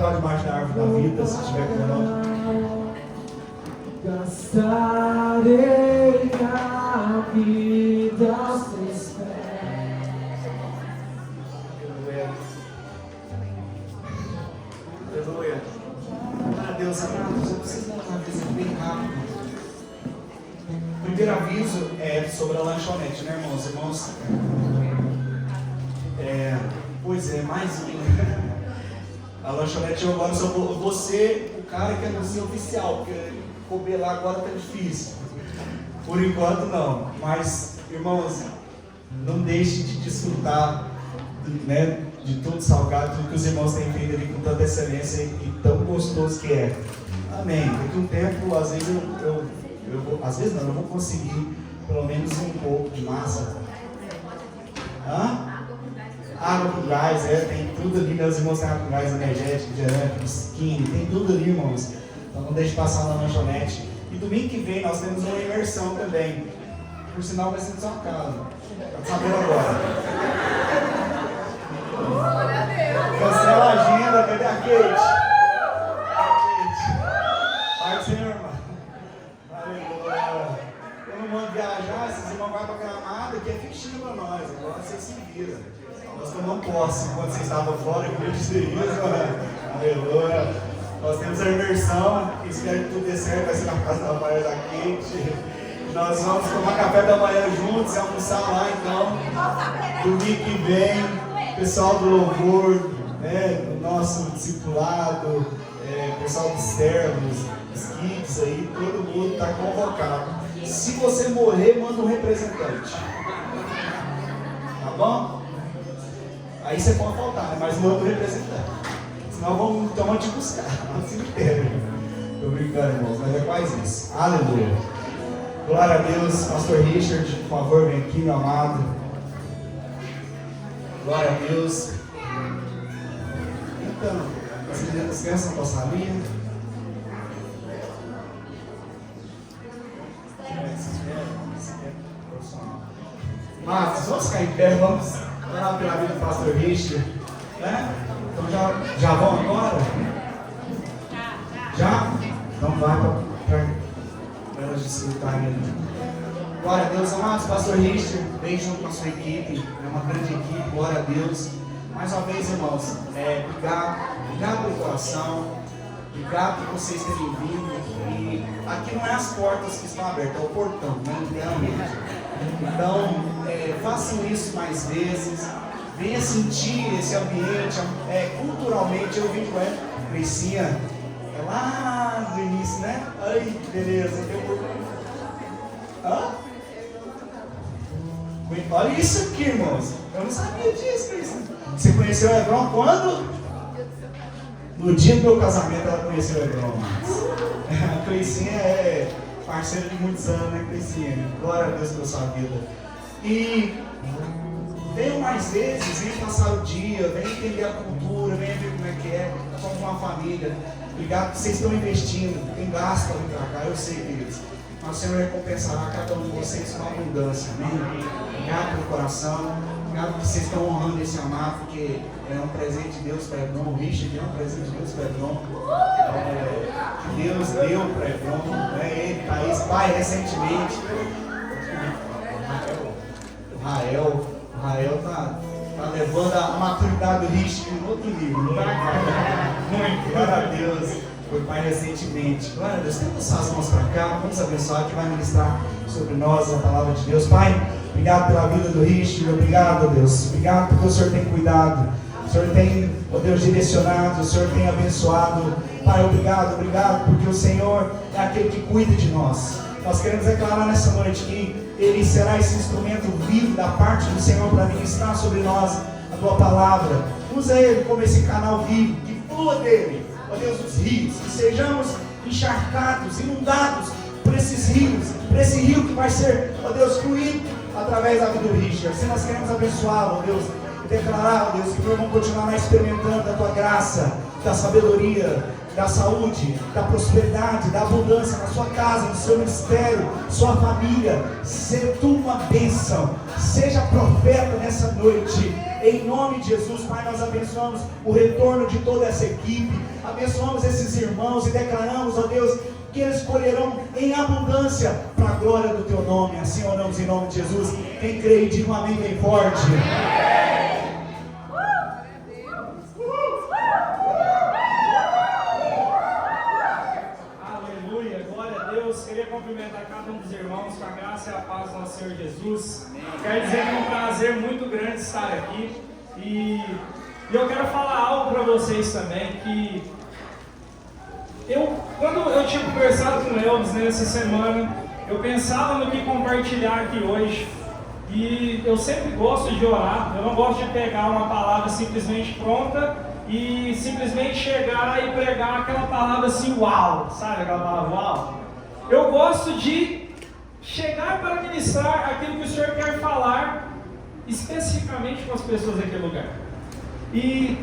lá debaixo da árvore da vida, se tiver pronto. Gastarei a vida aos teus pés. Aleluia. Deus, amados, eu preciso dar uma aviso bem rápido. O primeiro aviso é sobre a lanchonete, né, irmãos? Irmãos, pois é, mais um. A lanchonete, eu agora sou você, o cara que anuncia oficial, porque comer lá agora tá difícil. Por enquanto não, mas irmãos, não deixe de desfrutar, né, de tudo salgado, tudo que os irmãos têm feito ali com tanta excelência e tão gostoso que é. Amém. Daqui a um tempo, às vezes eu vou conseguir pelo menos um pouco de massa. Água com gás, tem tudo ali, meus irmãos têm água com gás energético, refrigerante, skinny, tem tudo ali, irmãos. Então não deixe passar na lanchonete. E domingo que vem nós temos uma imersão também. Por sinal vai ser na sua casa. Tá sabendo agora? Cancela a agenda, cadê a Kate? Pai do Senhor, irmão. Aleluia. Eu não mando viajar, esses irmãos vão pra Gramado, que é fichinho pra nós. Agora vocês se viram. Nós tomamos posse enquanto vocês estavam fora, eu queria dizer isso. Aleluia. Nós temos a imersão, espero que tudo dê certo, vai ser na casa da Maia da Kate. Nós vamos tomar café da manhã juntos e almoçar lá, então. Domingo que vem, pessoal do louvor, né, do nosso discipulado, pessoal dos servos, os kids aí, todo mundo está convocado. Se você morrer, manda um representante. Tá bom? Aí você pode faltar, né? Mas manda um representante. Senão vamos te buscar no cemitério. Estou brincando, irmãos, mas é quase isso. Aleluia. Glória a Deus. Pastor Richard, por favor, vem aqui, meu amado. Glória a Deus. Então, as crianças não passam a linha. Marcos, vamos ficar em pé, vamos orar pela vida do pastor Richard, né? Então já vão agora? Já? Então vai para elas desfrutarem ali. Glória a Deus, amados, pastor Richard, vem junto com a sua equipe, é uma grande equipe, glória a Deus. Mais uma vez, irmãos, obrigado pelo coração, obrigado por vocês terem vindo. E aqui não é as portas que estão abertas, é o portão, né? Literalmente. Então, façam isso mais vezes, venha sentir esse ambiente. Culturalmente, eu vim com ela, Crescia, lá no início, né? Ai, que beleza, olha isso aqui, irmãos, eu não sabia disso, Crescia. Você conheceu o Hebron quando? No dia do meu casamento ela conheceu o Hebron. A Cleicinha é parceira de muitos anos, né, Cleicinha? Glória a Deus pela sua vida. E venham mais vezes, venham passar o dia, venham entender a cultura, venham ver como é que é, como uma família. Obrigado que vocês estão investindo, tem gasto para vir para cá, eu sei, queridos. Mas o Senhor recompensará cada um de vocês com abundância, amém? Obrigado pelo coração. Obrigado que vocês estão honrando esse amado, porque é um presente de Deus para Hebron. O Richard é um presente de Deus para Hebron. Que Deus deu para Hebron. Ele está pai recentemente. O Rael está levando a maturidade do Richard em outro nível. Muito, glória a Deus. Foi pai recentemente. Glória a Deus. Temos as mãos para cá. Vamos abençoar que vai ministrar sobre nós a palavra de Deus. Pai, obrigado pela vida do Richard, obrigado, Deus. Obrigado porque o Senhor tem cuidado, o Senhor tem, ó Deus, direcionado, o Senhor tem abençoado. Pai, obrigado porque o Senhor é aquele que cuida de nós. Nós queremos declarar nessa noite que Ele será esse instrumento vivo da parte do Senhor para ministrar sobre nós a Tua palavra. Usa Ele como esse canal vivo, que flua dele, ó Deus, os rios, que sejamos encharcados, inundados por esses rios, por esse rio que vai ser, ó Deus, fluído através da vida do Richard. Se nós queremos abençoá-lo, ó Deus, e declarar, ó Deus, que nós vamos continuar experimentando a Tua graça, da sabedoria, da saúde, da prosperidade, da abundância na sua casa, no seu ministério, sua família. Seja tu uma bênção, seja profeta nessa noite, em nome de Jesus. Pai, nós abençoamos o retorno de toda essa equipe, abençoamos esses irmãos e declaramos, ó Deus, que eles colherão em abundância para a glória do teu nome. Assim oramos em nome de Jesus. Quem crê, diga um amém bem forte. Aleluia, glória a Deus. Queria cumprimentar cada um dos irmãos com a graça e a paz do nosso Senhor Jesus. Quero dizer que é um prazer muito grande estar aqui. E eu quero falar algo para vocês também, que quando eu tinha conversado com o Elvis nessa semana, eu pensava no que compartilhar aqui hoje. E eu sempre gosto de orar, eu não gosto de pegar uma palavra simplesmente pronta e simplesmente chegar e pregar aquela palavra assim, uau, sabe aquela palavra uau? Eu gosto de chegar para ministrar aquilo que o Senhor quer falar especificamente com as pessoas daquele lugar. E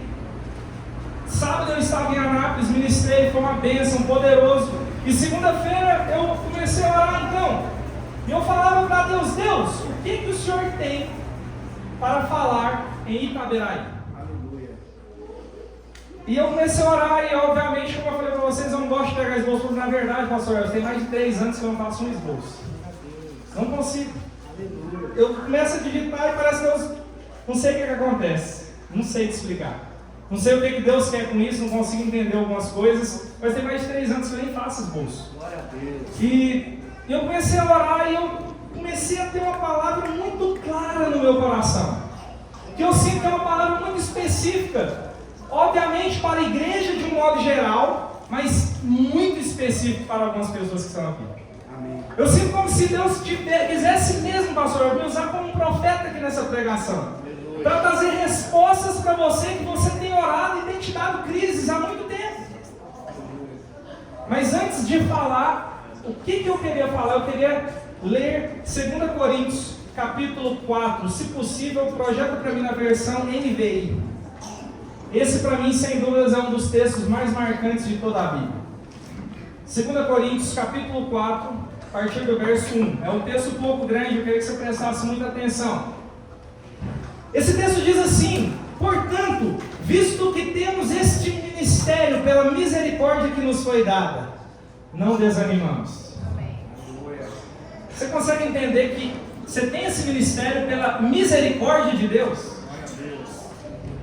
sábado eu estava em Anápolis, ministrei, foi uma bênção, poderoso. E segunda-feira eu comecei a orar então. E eu falava para Deus, Deus, o que o Senhor tem para falar em Itaberaí? Aleluia. E eu comecei a orar e obviamente, como eu falei para vocês, eu não gosto de pegar esboço, porque na verdade, pastor, eu tenho mais de 3 anos que eu não faço um esboço. Não consigo. Eu começo a digitar e parece que eu não sei o que acontece. Não sei te explicar. Não sei o que Deus quer com isso, não consigo entender algumas coisas, mas tem mais de 3 anos que eu nem faço esboço. Glória a Deus. E eu comecei a orar e eu comecei a ter uma palavra muito clara no meu coração. Que eu sinto que é uma palavra muito específica. Obviamente para a igreja de um modo geral, mas muito específico para algumas pessoas que estão aqui. Amém. Eu sinto como se Deus quisesse mesmo, pastor, me usar como um profeta aqui nessa pregação. Para trazer respostas para você que você tem orado e tem te dado crises há muito tempo. Mas antes de falar, o que eu queria falar? Eu queria ler 2 Coríntios, capítulo 4. Se possível, projeta para mim na versão NVI. Esse para mim, sem dúvidas, é um dos textos mais marcantes de toda a Bíblia. 2 Coríntios, capítulo 4, a partir do verso 1. É um texto um pouco grande, eu queria que você prestasse muita atenção. Esse texto diz assim: portanto, visto que temos este ministério pela misericórdia que nos foi dada, não desanimamos. Você consegue entender que você tem esse ministério pela misericórdia de Deus?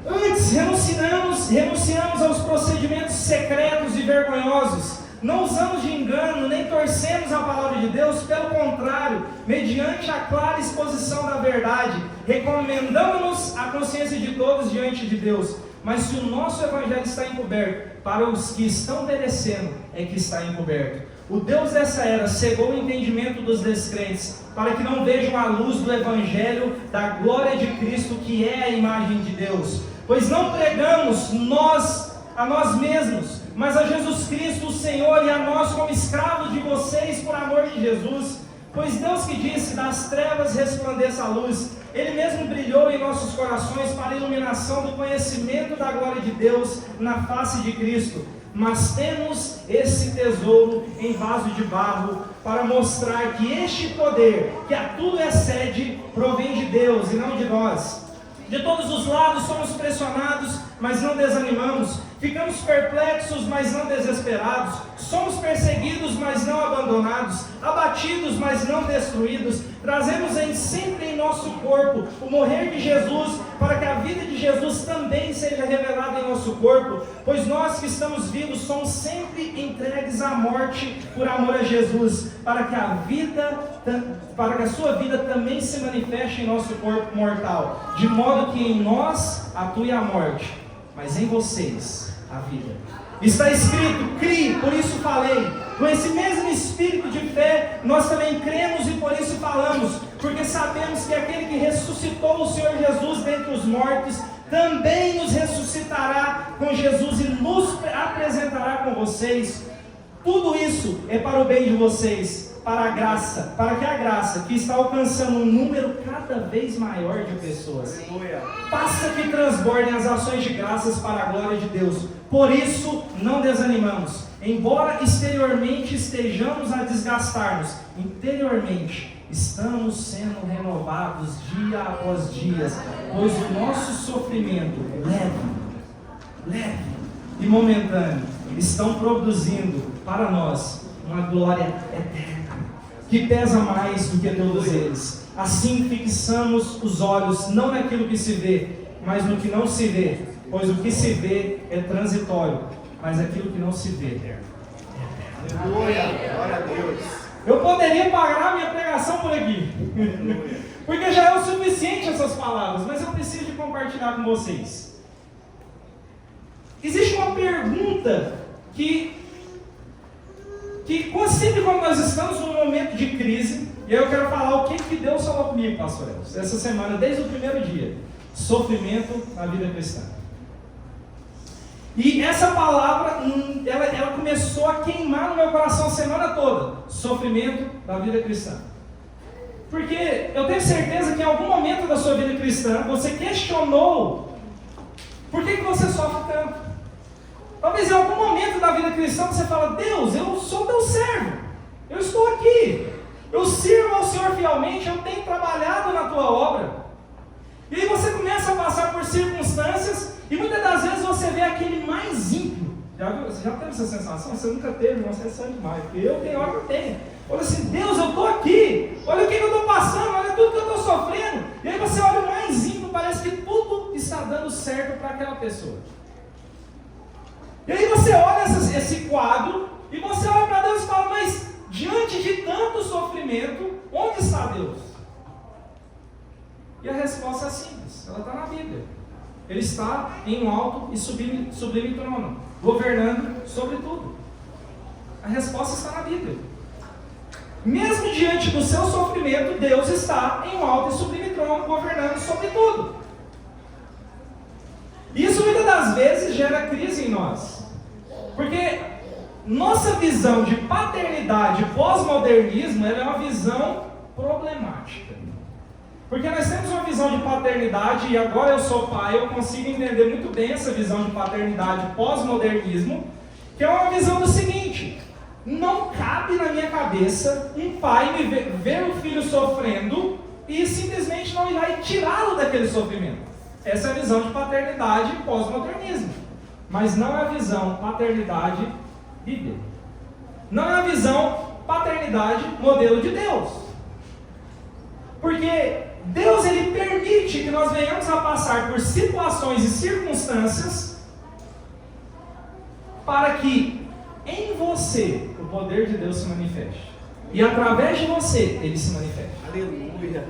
Antes, renunciamos aos procedimentos secretos e vergonhosos. Não usamos de engano, nem torcemos a palavra de Deus, pelo contrário, mediante a clara exposição da verdade, recomendamos-nos a consciência de todos diante de Deus. Mas se o nosso evangelho está encoberto, para os que estão perecendo, é que está encoberto. O Deus dessa era cegou o entendimento dos descrentes, para que não vejam a luz do evangelho da glória de Cristo, que é a imagem de Deus. Pois não pregamos a nós mesmos, mas a Jesus Cristo, o Senhor, e a nós como escravos de vocês por amor de Jesus. Pois Deus que disse, das trevas resplandeça a luz, Ele mesmo brilhou em nossos corações para a iluminação do conhecimento da glória de Deus na face de Cristo. Mas temos esse tesouro em vaso de barro, para mostrar que este poder, que a tudo excede, provém de Deus e não de nós. De todos os lados somos pressionados, mas não desanimamos. Ficamos perplexos, mas não desesperados. Somos perseguidos, mas não abandonados. Abatidos, mas não destruídos. Trazemos sempre em nosso corpo o morrer de Jesus, para que a vida de Jesus também seja revelada em nosso corpo. Pois nós que estamos vivos somos sempre entregues à morte por amor a Jesus, para que a sua vida também se manifeste em nosso corpo mortal, de modo que em nós atue a morte, mas em vocês a vida. Está escrito: crie, por isso falei. Com esse mesmo espírito de fé, nós também cremos e por isso falamos, porque sabemos que aquele que ressuscitou o Senhor Jesus dentre os mortos, também nos ressuscitará com Jesus e nos apresentará com vocês. Tudo isso é para o bem de vocês, para que a graça que está alcançando um número cada vez maior de pessoas, faça que transbordem as ações de graças para a glória de Deus. Por isso não desanimamos, embora exteriormente estejamos a desgastar-nos, interiormente estamos sendo renovados dia após dia, pois o nosso sofrimento leve e momentâneo estão produzindo para nós uma glória eterna, que pesa mais do que todos eles. Assim fixamos os olhos não naquilo que se vê, mas no que não se vê, pois o que se vê é transitório, mas aquilo que não se vê é eterno. Aleluia, glória a Deus. Eu poderia parar minha pregação por aqui, porque já é o suficiente essas palavras, mas eu preciso de compartilhar com vocês. Existe uma pergunta que sempre quando nós estamos num momento de crise, e eu quero falar o que Deus falou comigo, pastor Elcio, essa semana, desde o primeiro dia: sofrimento na vida cristã. E essa palavra, ela começou a queimar no meu coração a semana toda. Sofrimento da vida cristã. Porque eu tenho certeza que em algum momento da sua vida cristã, você questionou por que você sofre tanto. Talvez em algum momento da vida cristã você fala: Deus, eu sou teu servo, eu estou aqui, eu sirvo ao Senhor fielmente, eu tenho trabalhado na tua obra. E aí você começa a passar por circunstâncias, e muitas das vezes você vê aquele mais ímpio. Você já teve essa sensação? Você nunca teve, mas você é demais, porque eu tenho hora que eu tenho. Olha assim: Deus, eu estou aqui, olha o que eu estou passando, olha tudo que eu estou sofrendo. E aí você olha o mais ímpio, parece que tudo está dando certo para aquela pessoa. E aí você olha esse quadro, e você olha para Deus e fala: mas diante de tanto sofrimento, onde está Deus? E a resposta é simples, ela está na Bíblia. Ele está em um alto e sublime trono, governando sobre tudo. A resposta está na Bíblia. Mesmo diante do seu sofrimento, Deus está em um alto e sublime trono, governando sobre tudo. Isso muitas das vezes gera crise em nós, porque nossa visão de paternidade pós-modernismo é uma visão problemática. Porque nós temos uma visão de paternidade, e agora eu sou pai, eu consigo entender muito bem essa visão de paternidade pós-modernismo, que é uma visão do seguinte: não cabe na minha cabeça um pai ver o filho sofrendo e simplesmente não ir lá e tirá-lo daquele sofrimento. Essa é a visão de paternidade pós-modernismo. Mas não é a visão paternidade bíblica. Não é a visão paternidade modelo de Deus. Porque Deus, ele permite que nós venhamos a passar por situações e circunstâncias para que em você o poder de Deus se manifeste. E através de você ele se manifeste. Aleluia.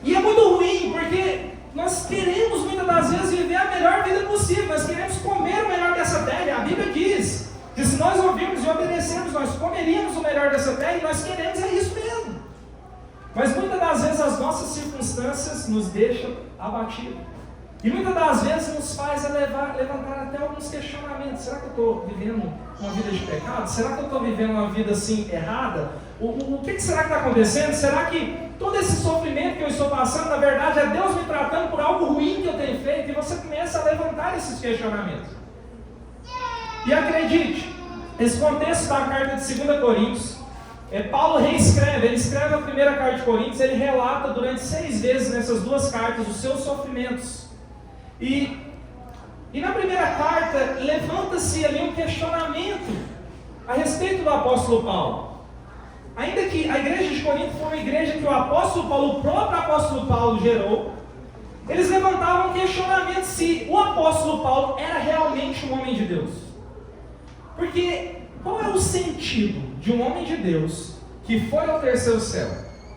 E é muito ruim, porque nós queremos muitas das vezes viver a melhor vida possível. Nós queremos comer o melhor dessa terra. A Bíblia diz que se nós ouvirmos e obedecermos, nós comeríamos o melhor dessa terra, e nós queremos isso mesmo. Mas muitas das vezes as nossas circunstâncias nos deixam abatidos. E muitas das vezes nos faz levantar até alguns questionamentos. Será que eu estou vivendo uma vida de pecado? Será que eu estou vivendo uma vida assim errada? O que será que está acontecendo? Será que todo esse sofrimento que eu estou passando, na verdade, é Deus me tratando por algo ruim que eu tenho feito? E você começa a levantar esses questionamentos. E acredite, esse contexto da carta de 2 Coríntios, Paulo reescreve, ele escreve a primeira carta de Coríntios, ele relata durante 6 vezes nessas 2 cartas os seus sofrimentos. E na primeira carta, levanta-se ali um questionamento a respeito do apóstolo Paulo. Ainda que a igreja de Corinto foi uma igreja que o apóstolo Paulo, o próprio apóstolo Paulo gerou, eles levantavam um questionamento se o apóstolo Paulo era realmente um homem de Deus. Porque qual é o sentido de um homem de Deus que foi ao terceiro céu,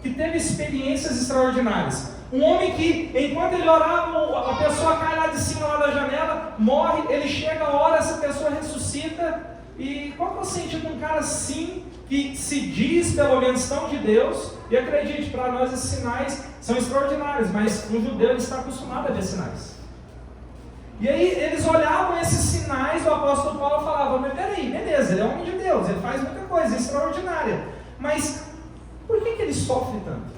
que teve experiências extraordinárias? Um homem que, enquanto ele orava, a pessoa cai lá de cima, lá da janela, morre, ele chega, ora, essa pessoa ressuscita. E qual é o sentido de um cara assim, que se diz pelo menos tão de Deus? E acredite, para nós esses sinais são extraordinários, mas um judeu ele está acostumado a ver sinais. E aí eles olhavam esses sinais, o apóstolo Paulo falava: mas peraí, beleza, ele é homem de Deus, ele faz muita coisa extraordinária, mas por que ele sofre tanto?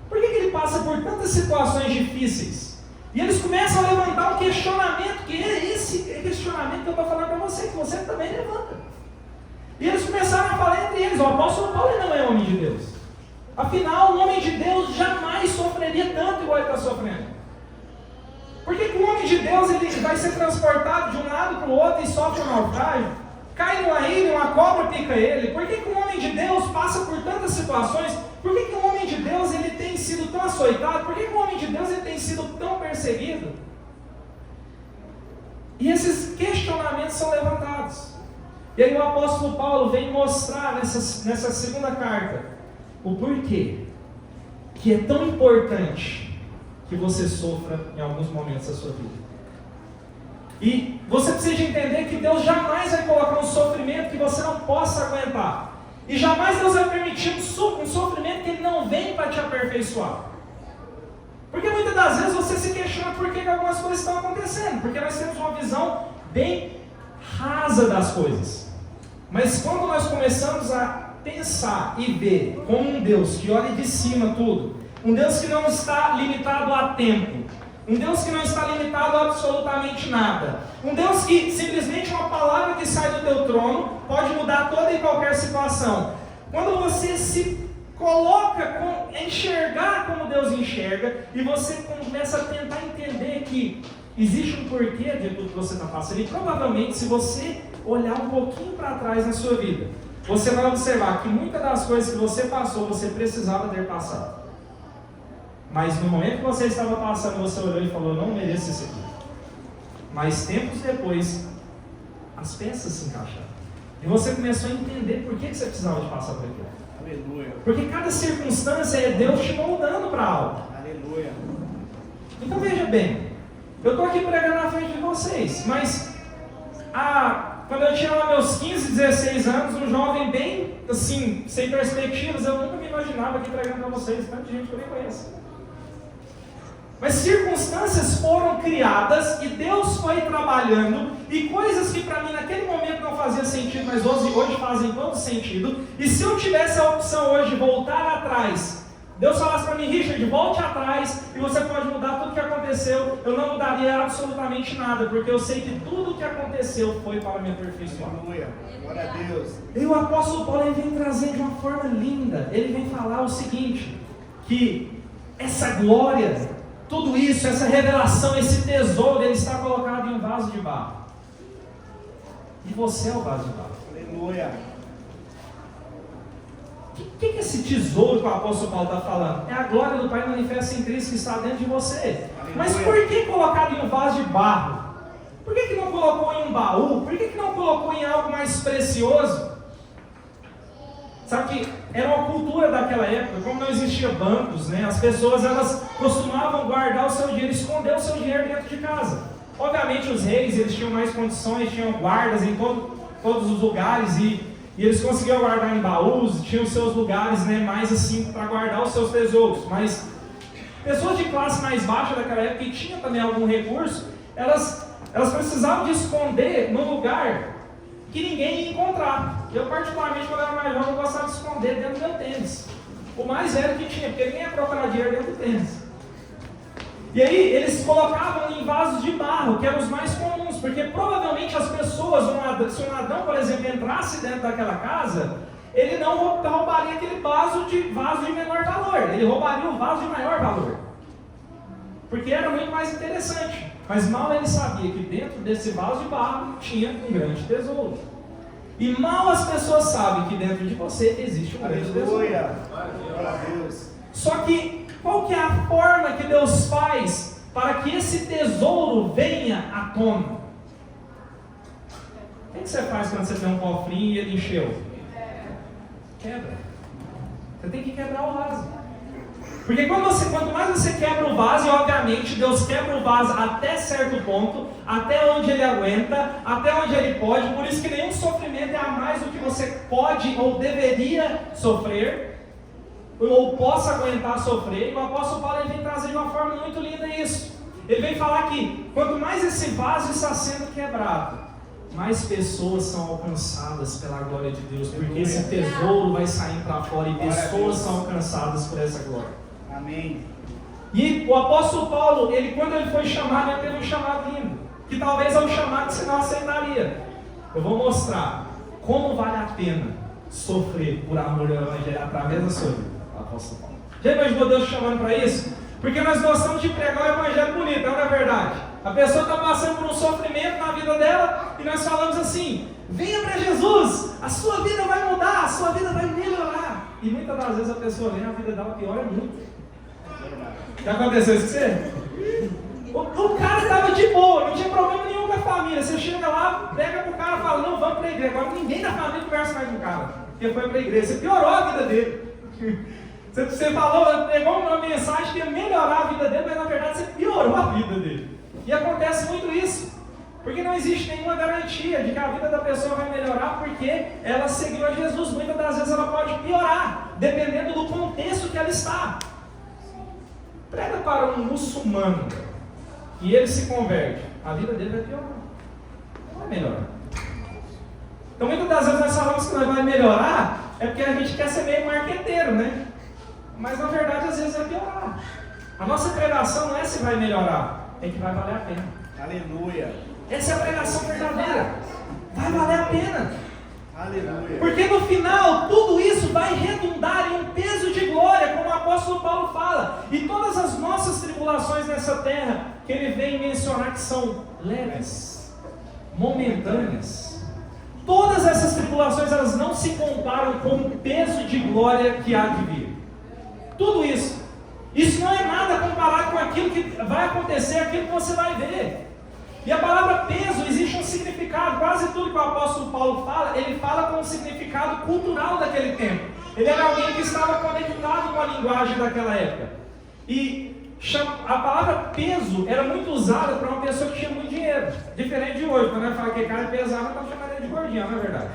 Por que ele passa por tantas situações difíceis? E eles começam a levantar um questionamento, que é esse questionamento que eu estou falando para você, que você também levanta. E eles começaram a falar entre eles: o apóstolo Paulo não é homem de Deus. Afinal, um homem de Deus jamais sofreria tanto igual ele está sofrendo. Por que um homem de Deus ele vai ser transportado de um lado para o outro e sofre um naufrágio? Cai numa ilha, uma cobra pica ele? Por que um homem de Deus passa por tantas situações? Por que um homem de Deus ele tem sido tão açoitado? Por que um homem de Deus ele tem sido tão perseguido? E esses questionamentos são levantados. E aí o apóstolo Paulo vem mostrar nessa segunda carta o porquê que é tão importante que você sofra em alguns momentos da sua vida. E você precisa entender que Deus jamais vai colocar um sofrimento que você não possa aguentar. E jamais Deus vai permitir um sofrimento que Ele não vem para te aperfeiçoar. Porque muitas das vezes você se questiona por que algumas coisas estão acontecendo. Porque nós temos uma visão bem rasa das coisas. Mas quando nós começamos a pensar e ver como um Deus que olha de cima tudo, um Deus que não está limitado a tempo, um Deus que não está limitado a absolutamente nada, um Deus que simplesmente uma palavra que sai do teu trono pode mudar toda e qualquer situação. Quando você se coloca a enxergar como Deus enxerga e você começa a tentar entender que existe um porquê de tudo que você está passando, e provavelmente se você olhar um pouquinho para trás na sua vida, você vai observar que muitas das coisas que você passou, você precisava ter passado. Mas no momento que você estava passando, você olhou e falou, não mereço isso aqui. Mas tempos depois, as peças se encaixaram. E você começou a entender por que você precisava de passar por aquilo. Aleluia. Porque cada circunstância é Deus te moldando para algo. Aleluia. Então veja bem, eu estou aqui pregando na frente de vocês, mas quando eu tinha lá meus 15, 16 anos, um jovem bem assim, sem perspectivas, eu nunca me imaginava aqui pregando para vocês, tanta gente que eu nem conheço. Mas circunstâncias foram criadas e Deus foi trabalhando, e coisas que para mim naquele momento não fazia sentido, mas hoje fazem todo sentido. E se eu tivesse a opção hoje de voltar atrás, Deus falasse para mim, Richard, volte atrás e você pode mudar tudo o que aconteceu, eu não mudaria absolutamente nada, porque eu sei que tudo o que aconteceu foi para me aperfeiçoar. Aleluia. Glória a Deus. E o apóstolo Paulo ele vem trazer de uma forma linda, ele vem falar o seguinte, que essa glória, tudo isso, essa revelação, esse tesouro, ele está colocado em um vaso de barro. E você é o vaso de barro. Aleluia. O que é esse tesouro que o apóstolo Paulo está falando? É a glória do Pai manifesta em Cristo que está dentro de você. Aleluia. Mas por que colocado em um vaso de barro? Por que não colocou em um baú? Por que não colocou em algo mais precioso? Sabe que era uma cultura daquela época, como não existia bancos, né? As pessoas elas costumavam guardar o seu dinheiro, esconder o seu dinheiro dentro de casa. Obviamente os reis eles tinham mais condições, tinham guardas em todos os lugares e eles conseguiam guardar em baús, tinham seus lugares, né, mais assim para guardar os seus tesouros. Mas pessoas de classe mais baixa daquela época que tinham também algum recurso, elas precisavam de esconder num lugar que ninguém ia encontrar. Eu particularmente quando era mais jovem eu gostava de esconder dentro do meu tênis. O mais velho que tinha, porque ninguém ia procurar dinheiro dentro do tênis. E aí eles colocavam em vasos de barro, que eram os mais comuns, porque provavelmente as pessoas, se um ladrão, por exemplo, entrasse dentro daquela casa, ele não roubaria aquele vaso de menor valor, ele roubaria o vaso de maior valor. Porque era muito mais interessante. Mas mal ele sabia que dentro desse vaso de barro tinha um grande tesouro. E mal as pessoas sabem que dentro de você existe um grande tesouro. Aleluia. Glória a Deus. Só que qual que é a forma que Deus faz para que esse tesouro venha à tona? O que você faz quando você tem um cofrinho e ele encheu? Quebra. Você tem que quebrar o vaso. Porque quanto mais você quebra o vaso, e obviamente Deus quebra o vaso até certo ponto, até onde ele aguenta, até onde ele pode, por isso que nenhum sofrimento é a mais do que você pode ou deveria sofrer, ou possa aguentar sofrer. E o apóstolo Paulo ele vem trazer de uma forma muito linda isso. Ele vem falar que quanto mais esse vaso está sendo quebrado, mais pessoas são alcançadas pela glória de Deus, porque esse tesouro vai sair para fora e pessoas são alcançadas por essa glória. Amém. E o apóstolo Paulo, quando ele foi chamado, ele teve um chamado lindo, que talvez é um chamado que você não aceitaria. Eu vou mostrar como vale a pena sofrer por amor ao Evangelho através da sua vida, apóstolo Paulo. Já imaginou Deus te chamando para isso? Porque nós gostamos de pregar o Evangelho bonito, não é verdade? A pessoa está passando por um sofrimento na vida dela e nós falamos assim: venha para Jesus, a sua vida vai mudar, a sua vida vai melhorar. E muitas das vezes a pessoa vem, a vida dela piora muito. Já aconteceu isso com você? O cara estava de boa, não tinha problema nenhum com a família. Você chega lá, pega pro cara e fala: não, vamos para a igreja. Agora ninguém da família conversa mais com o cara, porque foi para a igreja. Você piorou a vida dele. Você falou, pegou uma mensagem que ia melhorar a vida dele, mas na verdade você piorou a vida dele. E acontece muito isso, porque não existe nenhuma garantia de que a vida da pessoa vai melhorar porque ela seguiu a Jesus. Muitas das vezes ela pode piorar, dependendo do contexto que ela está. Prega para um muçulmano e ele se converte, a vida dele vai piorar, não vai melhorar. Então muitas das vezes nós falamos que nós vai melhorar, é porque a gente quer ser meio marqueteiro, né? Mas na verdade às vezes vai piorar. A nossa pregação não é se vai melhorar, é que vai valer a pena. Aleluia. Essa é a pregação verdadeira. Vai valer a pena. Aleluia. Porque no final, tudo isso vai redundar em um peso de glória, como o apóstolo Paulo fala. E todas as nossas tribulações nessa terra, que ele vem mencionar que são leves, momentâneas. Todas essas tribulações, elas não se comparam com o peso de glória que há de vir. Tudo isso. Isso não é nada comparado com aquilo que vai acontecer, aquilo que você vai ver. E a palavra peso, existe um significado. Quase tudo que o apóstolo Paulo fala, ele fala com um significado cultural daquele tempo. Ele era alguém que estava conectado com a linguagem daquela época. E a palavra peso era muito usada para uma pessoa que tinha muito dinheiro. Diferente de hoje, quando eu falo que cara é pesado, eu chamo ele de gordinho, não é verdade?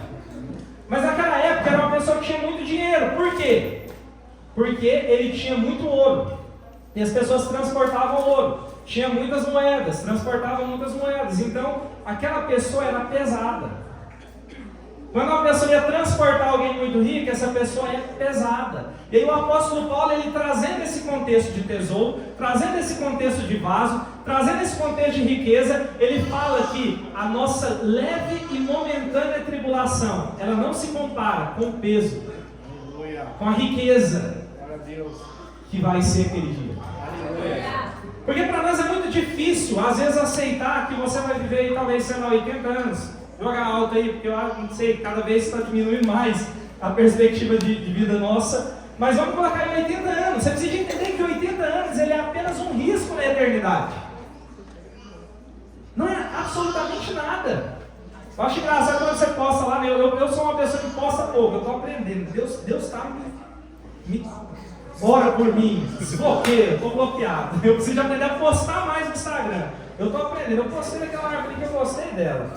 Mas naquela época era uma pessoa que tinha muito dinheiro. Por quê? Porque ele tinha muito ouro. E as pessoas transportavam ouro. Tinha muitas moedas, transportavam muitas moedas. Então, aquela pessoa era pesada. Quando uma pessoa ia transportar alguém muito rico, essa pessoa é pesada. E aí o apóstolo Paulo, ele trazendo esse contexto de tesouro, trazendo esse contexto de vaso, trazendo esse contexto de riqueza, ele fala que a nossa leve e momentânea tribulação, ela não se compara com o peso, com a riqueza que vai ser aquele dia. Porque para nós é muito difícil, às vezes, aceitar que você vai viver aí, talvez, sei lá, 80 anos. Joga alto aí, porque eu não sei, cada vez está diminuindo mais a perspectiva de vida nossa. Mas vamos colocar em 80 anos. Você precisa entender que 80 anos ele é apenas um risco na eternidade. Não é absolutamente nada. Eu acho engraçado quando você posta lá, eu sou uma pessoa que posta pouco, eu estou aprendendo. Deus está me ora por mim, desbloqueia, eu estou bloqueado. Eu preciso aprender a postar mais no Instagram. Eu estou aprendendo, eu postei naquela árvore que eu gostei dela.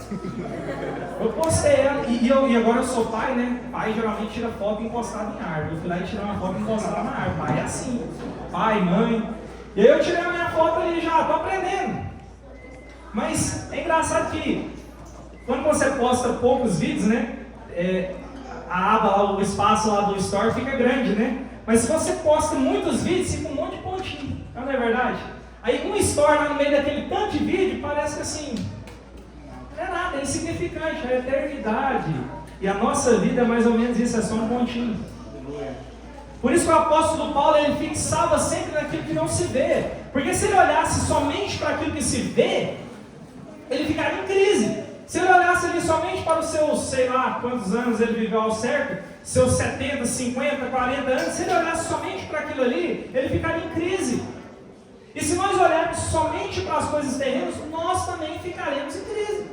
Eu postei ela, e agora eu sou pai, né? Pai geralmente tira foto encostada em árvore. Eu fui lá e tirei uma foto encostada na árvore. Pai é assim, pai, mãe. E aí eu tirei a minha foto ali já, estou aprendendo. Mas é engraçado que quando você posta poucos vídeos, né? A aba lá, o espaço lá do Store fica grande, né? Mas se você posta muitos vídeos, fica um monte de pontinho, não é verdade? Aí um story lá no meio daquele tanto de vídeo, parece que assim, não é nada, é insignificante, é a eternidade. E a nossa vida é mais ou menos isso, é só um pontinho. Por isso que o apóstolo Paulo, ele fixava sempre naquilo que não se vê. Porque se ele olhasse somente para aquilo que se vê, ele ficaria em crise. Se ele olhasse ali somente para os seus, sei lá, quantos anos ele viveu ao certo, seus 70, 50, 40 anos, se ele olhasse somente para aquilo ali, ele ficaria em crise. E se nós olharmos somente para as coisas terrenas, nós também ficaremos em crise.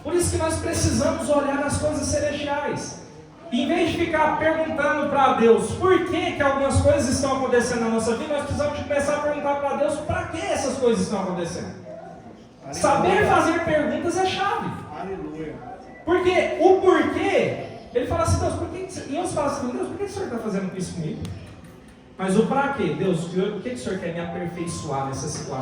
Por isso que nós precisamos olhar nas coisas celestiais. E em vez de ficar perguntando para Deus por que algumas coisas estão acontecendo na nossa vida, nós precisamos começar a perguntar para Deus para que essas coisas estão acontecendo. Aleluia. Saber fazer perguntas é chave. Aleluia. Porque o porquê, ele fala assim, Deus, por que... E eu falo assim, Deus, por que o Senhor está fazendo isso comigo? Mas o para quê? Deus, o que o Senhor quer me aperfeiçoar nessa situação?